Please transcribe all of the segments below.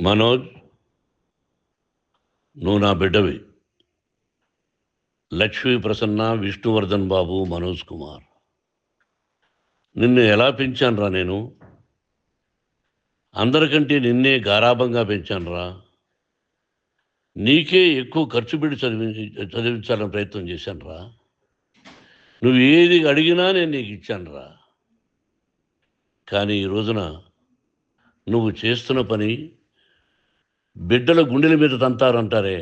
మనోజ్, నువ్వు నా బిడ్డవి. లక్ష్మీ ప్రసన్న, విష్ణువర్ధన్ బాబు, మనోజ్ కుమార్. నిన్ను ఎలా పెంచానురా నేను? అందరికంటే నిన్నే గారాబంగా పెంచానురా. నీకే ఎక్కువ ఖర్చు పెట్టి చదివించాలని ప్రయత్నం చేశానురా. నువ్వు ఏది అడిగినా నేను నీకు ఇచ్చానురా. కానీ ఈ రోజున నువ్వు చేస్తున్న పని బిడ్డల గుండెల మీద తంతారంటారే,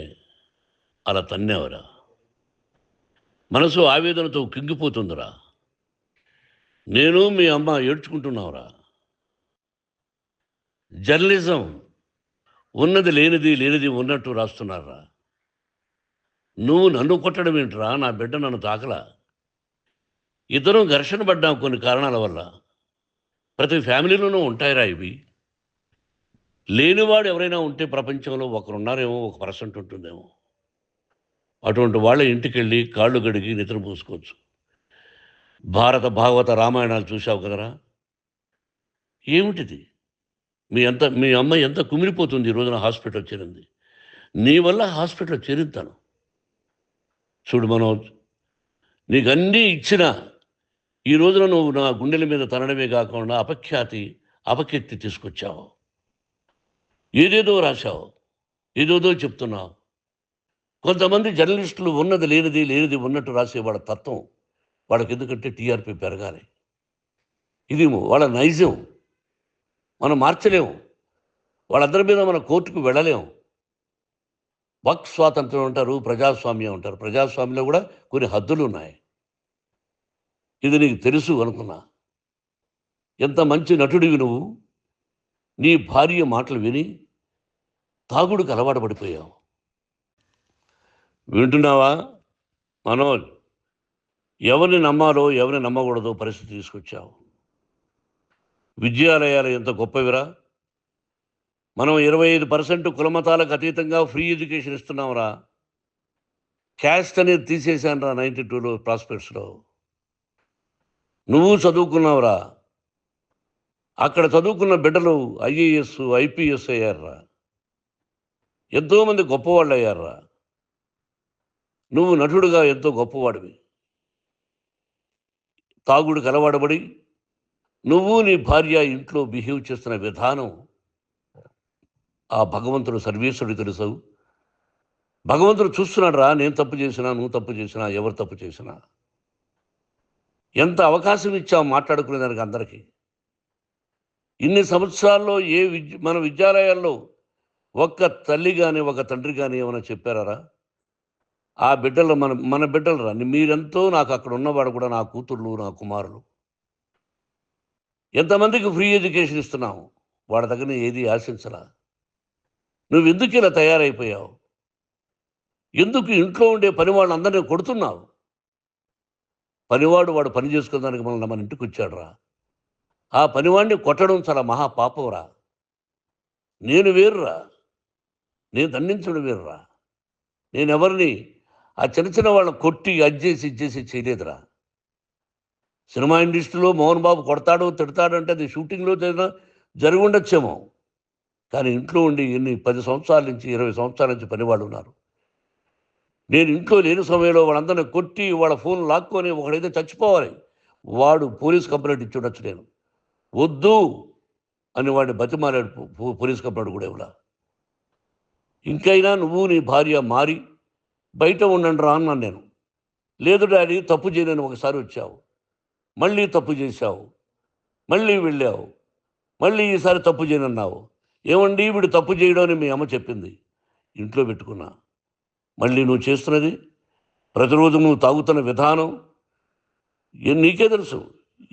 అలా తన్నేవరా. మనసు ఆవేదనతో కింగిపోతుందిరా. నేను మీ అమ్మ ఏడ్చుకుంటున్నావురా. జర్నలిజం ఉన్నది లేనిది, లేనిది ఉన్నట్టు రాస్తున్నారా. నువ్వు నన్ను కొట్టడం ఏంట్రా? నా బిడ్డ నన్ను తాకలా. ఇద్దరం ఘర్షణ పడ్డాం కొన్ని కారణాల వల్ల. ప్రతి ఫ్యామిలీలోనూ ఉంటాయిరా ఇవి. లేనివాడు ఎవరైనా ఉంటే ప్రపంచంలో ఒకరున్నారేమో, 1% ఉంటుందేమో. అటువంటి వాళ్ళ ఇంటికి వెళ్ళి కాళ్ళు గడిగి నిద్ర పూసుకోవచ్చు. భారత భాగవత రామాయణాలు చూశావు కదరా. ఏమిటిది? మీ అమ్మ ఎంత కుమిలిపోతుంది ఈ రోజున హాస్పిటల్ చేరింది. నీ వల్ల హాస్పిటల్ చేరుతాను. చూడు మనోజ్, నీకు అన్నీ ఇచ్చిన ఈ రోజున నువ్వు నా గుండెల మీద తనడమే కాకుండా అపకీర్తి తీసుకొచ్చావు. ఏదేదో రాశావు, ఏదేదో చెప్తున్నావు. కొంతమంది జర్నలిస్టులు ఉన్నది లేనిది, లేనిది ఉన్నట్టు రాసే వాళ్ళ తత్వం వాళ్ళకి. ఎందుకంటే టీఆర్పీ పెరగాలి. ఇది వాళ్ళ నైజం. మనం మార్చలేము. వాళ్ళందరి మీద మన కోర్టుకు వెళ్ళలేము. వాక్ స్వాతంత్రం అంటారు, ప్రజాస్వామ్యం అంటారు. ప్రజాస్వామ్యంలో కూడా కొన్ని హద్దులు ఉన్నాయి. ఇది నీకు తెలుసు అనుకున్నా. ఎంత మంచి నటుడివి నువ్వు. నీ భార్య మాటలు విని తాగుడుకు అలవాటు పడిపోయావు. వింటున్నావా మనోజ్? ఎవరిని నమ్మాలో ఎవరిని నమ్మకూడదో పరిస్థితి తీసుకొచ్చావు. విద్యాలయాలు ఎంత గొప్పవిరా. మనం 25% కులమతాలకు అతీతంగా ఫ్రీ ఎడ్యుకేషన్ ఇస్తున్నాంరా. క్యాస్ట్ అనేది తీసేశానురా 92లో ప్రాస్పెక్ట్స్లో. నువ్వు చదువుకున్నావురా. అక్కడ చదువుకున్న బిడ్డలు IAS, IPS అయ్యారురా. ఎంతోమంది గొప్పవాళ్ళు అయ్యారురా. నువ్వు నటుడుగా ఎంతో గొప్పవాడివి. తాగుడికి అలవాడబడి నువ్వు నీ భార్య ఇంట్లో బిహేవ్ చేస్తున్న విధానం ఆ భగవంతుడు సర్వేశ్వరుడు తెలుసు. భగవంతుడు చూస్తున్నాడు రా. నేను తప్పు చేసినా, నువ్వు తప్పు చేసినా, ఎవరు తప్పు చేసినా. ఎంత అవకాశం ఇచ్చావు మాట్లాడుకునేదానికి అందరికీ. ఇన్ని సంవత్సరాల్లో మన విద్యాలయాల్లో ఒక్క తల్లి కానీ ఒక తండ్రి కానీ ఏమైనా చెప్పారా? ఆ బిడ్డలు మన బిడ్డలు రా. మీరెంతో నాకు అక్కడ ఉన్నవాడు కూడా నా కూతుర్లు, నా కుమారులు. ఎంతమందికి ఫ్రీ ఎడ్యుకేషన్ ఇస్తున్నావు. వాడి దగ్గర ఏది ఆశించలా. నువ్వు ఎందుకు ఇలా తయారైపోయావు? ఎందుకు ఇంట్లో ఉండే పని వాళ్ళందరినీ కొడుతున్నావు? వాడు పని చేసుకోవడానికి మన ఇంటికి వచ్చాడు రా. ఆ పనివాడిని కొట్టడం చాలా మహాపాపంరా. నేను వేరురా. నేను దండించడం వేరురా. నేనెవరిని ఆ చిన్న వాళ్ళని కొట్టి ఇచ్చేసి చేయలేదురా. సినిమా ఇండస్ట్రీలో మోహన్ బాబు కొడతాడు, తిడతాడు అంటే అది షూటింగ్లో జరిగి ఉండొచ్చేమో. కానీ ఇంట్లో ఉండి 10 సంవత్సరాల నుంచి 20 సంవత్సరాల నుంచి పనివాళ్ళు ఉన్నారు. నేను ఇంట్లో లేని సమయంలో వాళ్ళందరినీ కొట్టి వాళ్ళ ఫోన్ లాక్కొని ఒకడైతే చచ్చిపోవాలి. వాడు పోలీస్ కంప్లైంట్ ఇచ్చి ఉండొచ్చు. నేను వద్దు అని వాడిని బతిమాలాడు. పోలీస్ కంప్లైంట్ కూడా ఇవ్వలా. ఇంకైనా నువ్వు నీ భార్య మారి బయట ఉండండి రా అన్నాను నేను. లేదు డాడీ, తప్పు చేయలేని ఒకసారి వచ్చావు, మళ్ళీ తప్పు చేశావు, మళ్ళీ వెళ్ళావు, మళ్ళీ ఈసారి తప్పు చేయనన్నావు. ఏమండి వీడు తప్పు చేయడం అని మీ అమ్మ చెప్పింది. ఇంట్లో పెట్టుకున్నా. మళ్ళీ నువ్వు చేస్తున్నది, ప్రతిరోజు నువ్వు తాగుతున్న విధానం నీకే తెలుసు.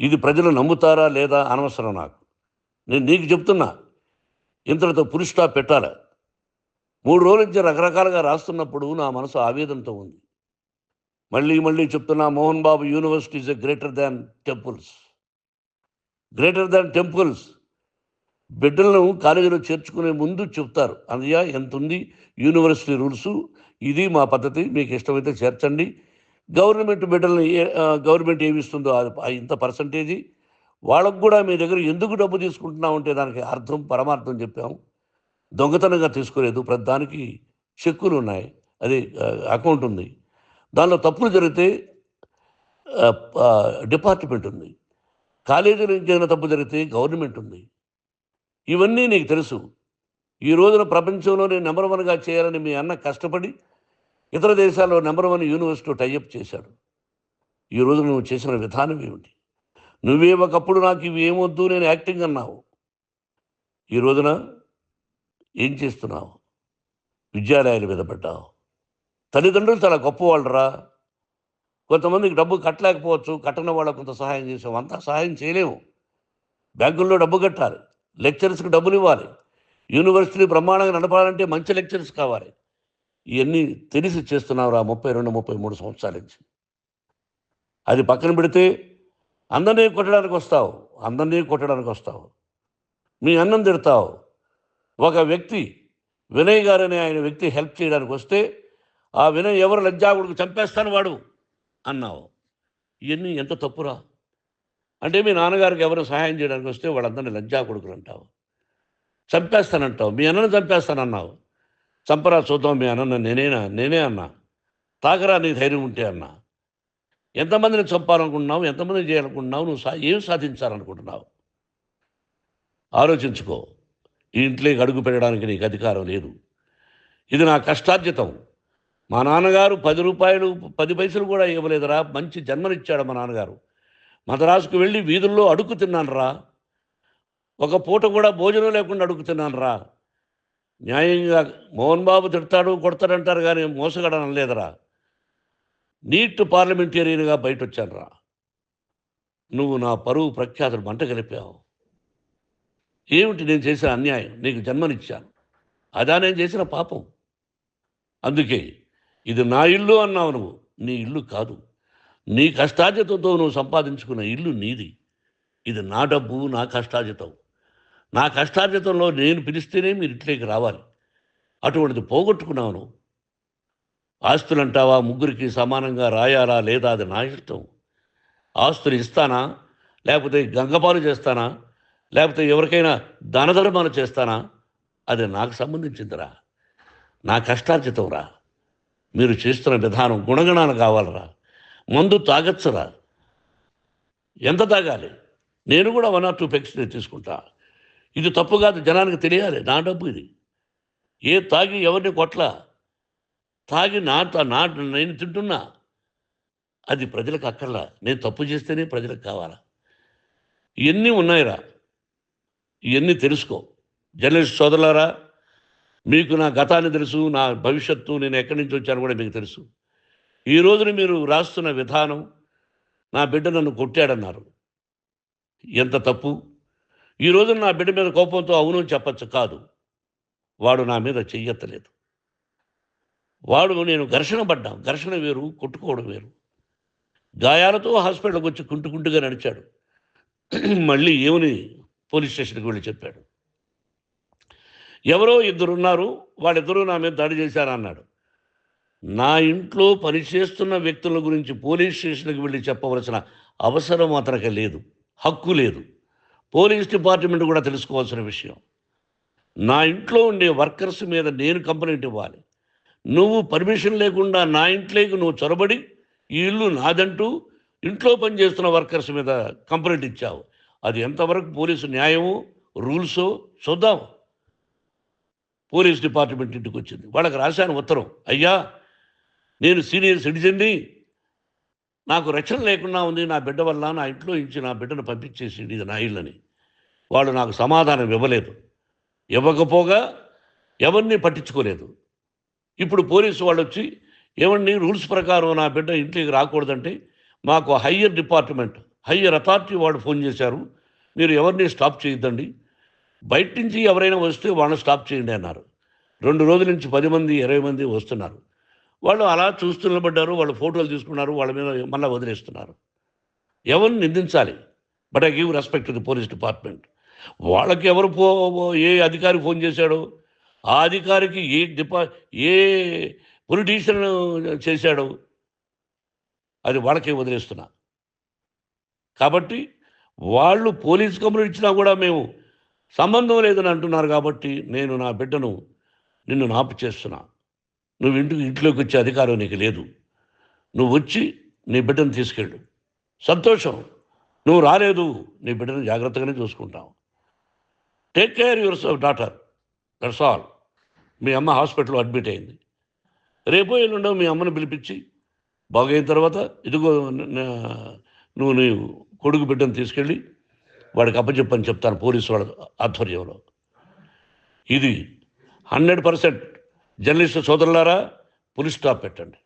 ఇది ప్రజలు నమ్ముతారా లేదా అనవసరం నాకు. నేను నీకు చెప్తున్నా, ఇంతటితో పులి స్టాప్ పెట్టాలి. 3 రోజుల నుంచి రకరకాలుగా రాస్తున్నప్పుడు నా మనసు ఆవేదనతో ఉంది. మళ్ళీ చెప్తున్నా, Mohan Babu university is greater than temples. Greater than temples. బిడ్డలను కాలేజీలో చేర్చుకునే ముందు చెప్తారు, అన్నయ్య ఎంత ఉంది యూనివర్సిటీ రూల్సు, ఇది మా పద్ధతి, మీకు ఇష్టమైతే చేర్చండి. గవర్నమెంట్ ఏమి ఇస్తుందో ఇంత పర్సంటేజీ వాళ్ళకు కూడా మీ దగ్గర ఎందుకు డబ్బు తీసుకుంటున్నామంటే దానికి అర్థం పరమార్థం చెప్పాము. దొంగతనంగా తీసుకోలేదు. ప్రతిదానికి చెక్కులు ఉన్నాయి. అది అకౌంట్ ఉంది. దానిలో తప్పులు జరిగితే డిపార్ట్మెంట్ ఉంది. కాలేజీలో ఇంకేమైనా తప్పు జరిగితే గవర్నమెంట్ ఉంది. ఇవన్నీ నీకు తెలుసు. ఈ రోజున ప్రపంచంలోనే నంబర్ 1గా చేయాలని మీ అన్న కష్టపడి ఇతర దేశాల్లో నంబర్ 1 యూనివర్సిటీ టైఅప్ చేశాడు. ఈ రోజు నువ్వు చేసిన విధానం ఏమిటి? నువ్వే ఒకప్పుడు నాకు ఇవి ఏమొద్దు నేను యాక్టింగ్ అన్నావు. ఈ రోజున ఏం చేస్తున్నావు? విద్యాలయాల మీద పడ్డావు. తల్లిదండ్రులు చాలా గొప్పవాళ్ళరా. కొంతమందికి డబ్బు కట్టలేకపోవచ్చు. కట్టని వాళ్ళకు కొంత సహాయం చేసావు. అంతా సహాయం చేయలేము. బ్యాంకుల్లో డబ్బు కట్టాలి. లెక్చరర్స్కి డబ్బులు ఇవ్వాలి. యూనివర్సిటీ బ్రహ్మాండంగా నడపాలంటే మంచి లెక్చరర్స్ కావాలి. ఇవన్నీ తెలిసి చేస్తున్నావురా 32, 33 సంవత్సరాల నుంచి. అది పక్కన పెడితే అందరినీ కొట్టడానికి వస్తావు. మీ అన్నం తిడతావు. ఒక వ్యక్తి వినయ్ గారనే ఆయన వ్యక్తి హెల్ప్ చేయడానికి వస్తే ఆ వినయ్ ఎవరు లజ్జాగుడికి చంపేస్తాను వాడు అన్నావు. ఇవన్నీ ఎంత తప్పురా? అంటే మీ నాన్నగారికి ఎవరు సహాయం చేయడానికి వస్తే వాళ్ళందరినీ లజ్జాగుడుకులు అంటావు. చంపేస్తానంటావు. మీ అన్నను చంపేస్తానన్నావు. చంపరా చూద్దాం మీ అన్న నేనే అన్నా. తాకరా నీ ధైర్యం ఉంటే అన్నా. ఎంతమందిని చంపాలనుకుంటున్నావు? ఎంతమందిని చేయాలనుకుంటున్నావు? నువ్వు ఏం సాధించాలనుకుంటున్నావు? ఆలోచించుకో. ఈ ఇంట్లోకి అడుగు పెట్టడానికి నీకు అధికారం లేదు. ఇది నా కష్టార్జితం. మా నాన్నగారు 10 రూపాయలు 10 పైసలు కూడా ఇవ్వలేదురా. మంచి జన్మనిచ్చాడు మా నాన్నగారు. మద్రాసుకు వెళ్ళి వీధుల్లో అడుగు తిన్నానురా. ఒక పూట కూడా భోజనం లేకుండా అడుగు తిన్నానురా. న్యాయంగా మోహన్ బాబు తిడతాడు కొడతాడంటారు కానీ మోసగడనం లేదురా. నీట్ పార్లమెంటేరియన్గా బయట వచ్చానురా. నువ్వు నా పరువు ప్రఖ్యాతులు మంట కలిపావు. ఏమిటి నేను చేసిన అన్యాయం? నీకు జన్మనిచ్చాను. అదా నేను చేసిన పాపం. అందుకే ఇది నా ఇల్లు అన్నావు. నువ్వు నీ ఇల్లు కాదు. నీ కష్టార్జితంతో నువ్వు సంపాదించుకున్న ఇల్లు నీది. ఇది నా డబ్బు, నా కష్టార్జితం. నా కష్టార్జితంలో నేను పిలిస్తేనే మీరు ఇంట్లోకి రావాలి. అటువంటిది పోగొట్టుకున్నావు నువ్వు. ఆస్తులు అంటావా? ముగ్గురికి సమానంగా రాయాలా లేదా అది నా ఇష్టం. ఆస్తులు ఇస్తానా, లేకపోతే గంగపాలు చేస్తానా, లేకపోతే ఎవరికైనా దానధర్మాలు చేస్తానా, అది నాకు సంబంధించిందిరా. నా కష్టార్జితం రా. మీరు చేస్తున్న విధానం గుణగణాలు కావాలరా. మందు తాగచ్చురా. ఎంత తాగాలి? నేను కూడా 1 or 2 పెగ్స్ తీసుకుంటా. ఇది తప్పు కాదు, జనానికి తెలియాలి. నా డబ్బు ఇది. తాగి ఎవరిని కొట్లా. తాగి నేను తింటున్నా. అది ప్రజలకు అక్కర్లా. నేను తప్పు చేస్తేనే ప్రజలకు కావాలా. ఇవన్నీ ఉన్నాయిరా. ఇవన్నీ తెలుసుకో. జర్నలిస్ట్ సోదరులారా, మీకు నా గతాన్ని తెలుసు, నా భవిష్యత్తు, నేను ఎక్కడి నుంచి వచ్చాను కూడా మీకు తెలుసు. ఈ రోజున మీరు రాస్తున్న విధానం, నా బిడ్డ నన్ను కొట్టాడన్నారు. ఎంత తప్పు. ఈ రోజున నా బిడ్డ మీద కోపంతో అవును చెప్పచ్చు. కాదు, వాడు నా మీద చెయ్యెత్తలేదు. నేను ఘర్షణ పడ్డాం. ఘర్షణ వేరు, కొట్టుకోవడం వేరు. గాయాలతో హాస్పిటల్కి వచ్చి కుంటుగా నడిచాడు. మళ్ళీ ఏమని పోలీస్ స్టేషన్కి వెళ్ళి చెప్పాడు. ఎవరో 2 ఉన్నారు, వాళ్ళిద్దరూ నా మీద దాడి చేశారన్నాడు. నా ఇంట్లో పనిచేస్తున్న వ్యక్తుల గురించి పోలీస్ స్టేషన్కి వెళ్ళి చెప్పవలసిన అవసరం అతనికి లేదు, హక్కు లేదు. పోలీస్ డిపార్ట్మెంట్ కూడా తెలుసుకోవాల్సిన విషయం. నా ఇంట్లో ఉండే వర్కర్స్ మీద నేను కంప్లైంట్ ఇవ్వాలి. నువ్వు పర్మిషన్ లేకుండా నా ఇంట్లోకి నువ్వు చొరబడి ఈ ఇల్లు నాదంటూ ఇంట్లో పనిచేస్తున్న వర్కర్స్ మీద కంప్లైంట్ ఇచ్చావు. అది ఎంతవరకు పోలీసు న్యాయమో రూల్సో చూద్దాం. పోలీస్ డిపార్ట్మెంట్ ఇంటికి వచ్చింది. వాళ్ళకి రాశాను ఉత్తరం. అయ్యా, నేను సీనియర్ సిటిజన్ని, నాకు రక్షణ లేకుండా ఉంది. నా బిడ్డ వల్ల నా ఇంట్లో నుంచి నా బిడ్డను పంపించేసింది, ఇది నా ఇల్లని. వాళ్ళు నాకు సమాధానం ఇవ్వలేదు. ఇవ్వకపోగా ఎవరిని పట్టించుకోలేదు. ఇప్పుడు పోలీసు వాళ్ళు వచ్చి ఏమండి రూల్స్ ప్రకారం నా బిడ్డ ఇంట్లోకి రాకూడదంటే మాకు హయ్యర్ అథారిటీ వాళ్ళు ఫోన్ చేశారు. మీరు ఎవరిని స్టాప్ చేయొద్దండి, బయట నుంచి ఎవరైనా వస్తే వాళ్ళని స్టాప్ చేయండి అన్నారు. 2 రోజుల నుంచి 10 మంది 20 మంది వస్తున్నారు. వాళ్ళు అలా చూస్తూ నిలబడ్డారు. వాళ్ళు ఫోటోలు తీసుకున్నారు. వాళ్ళ మీద మళ్ళీ వదిలేస్తున్నారు. ఎవరిని నిందించాలి? But I give respect to the police department. వాళ్ళకి ఏ అధికారి ఫోన్ చేశాడో, ఆ అధికారికి ఏ పొలిటీషియన్ చేశాడో అది వాళ్ళకే వదిలేస్తున్నా. కాబట్టి వాళ్ళు పోలీస్ కంప్లైంట్ ఇచ్చినా కూడా మేము సంబంధం లేదని అంటున్నారు కాబట్టి నేను నా బిడ్డను నిన్ను నాపు చేస్తున్నా. నువ్వు ఇంట్లోకి వచ్చే అధికారం నీకు లేదు. నువ్వు వచ్చి నీ బిడ్డను తీసుకెళ్ళు. సంతోషం. నువ్వు రాలేదు, నీ బిడ్డను జాగ్రత్తగానే చూసుకుంటావు. Take care your daughter, that's all. మీ అమ్మ హాస్పిటల్లో అడ్మిట్ అయింది. రేపో ఎల్లుండో మీ అమ్మను పిలిపించి బాగైన తర్వాత ఇదిగో నువ్వు నీ కొడుకు బిడ్డను తీసుకెళ్ళి వాడికి అప్పచెప్పని చెప్తాను పోలీసు వాళ్ళ ఆధ్వర్యంలో. ఇది 100% జర్నలిస్టు సోదరులారా, పులి స్టాప్ పెట్టండి.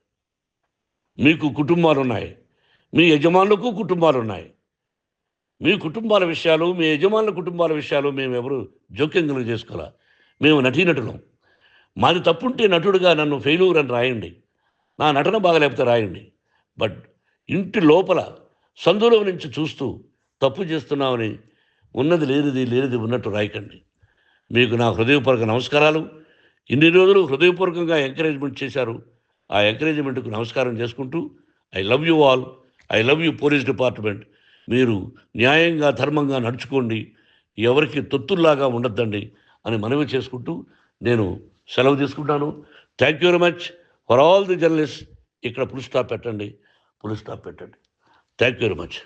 మీకు కుటుంబాలు ఉన్నాయి, మీ యజమానులకు కుటుంబాలు ఉన్నాయి. మీ కుటుంబాల విషయాలు, మీ యజమానుల కుటుంబాల విషయాలు మేము ఎవరు జోక్యం చేసుకోవాలా. మేము నటీనటులం. మాది తప్పుంటే నటుడుగా నన్ను ఫెయిల్యూర్ అని రాయండి, నా నటన బాగలేకపోతే రాయండి. బట్ ఇంటి లోపల సందులో నుంచి చూస్తూ తప్పు చేస్తున్నామని ఉన్నది లేనిది ఉన్నట్టు రాయకండి. మీకు నా హృదయపూర్వక నమస్కారాలు. ఇన్ని రోజులు హృదయపూర్వకంగా ఎంకరేజ్మెంట్ చేశారు. ఆ ఎంకరేజ్మెంట్కు నమస్కారం చేసుకుంటూ I love you all. I love you police department. మీరు న్యాయంగా ధర్మంగా నడుచుకోండి, ఎవరికి తొత్తుల్లాగా ఉండొద్దండి అని మనవి చేసుకుంటూ నేను సెలవు తీసుకుంటాను. Thank you very much for all the journalist. ఇక్కడ పులి స్టాప్ పెట్టండి. Thank you very much.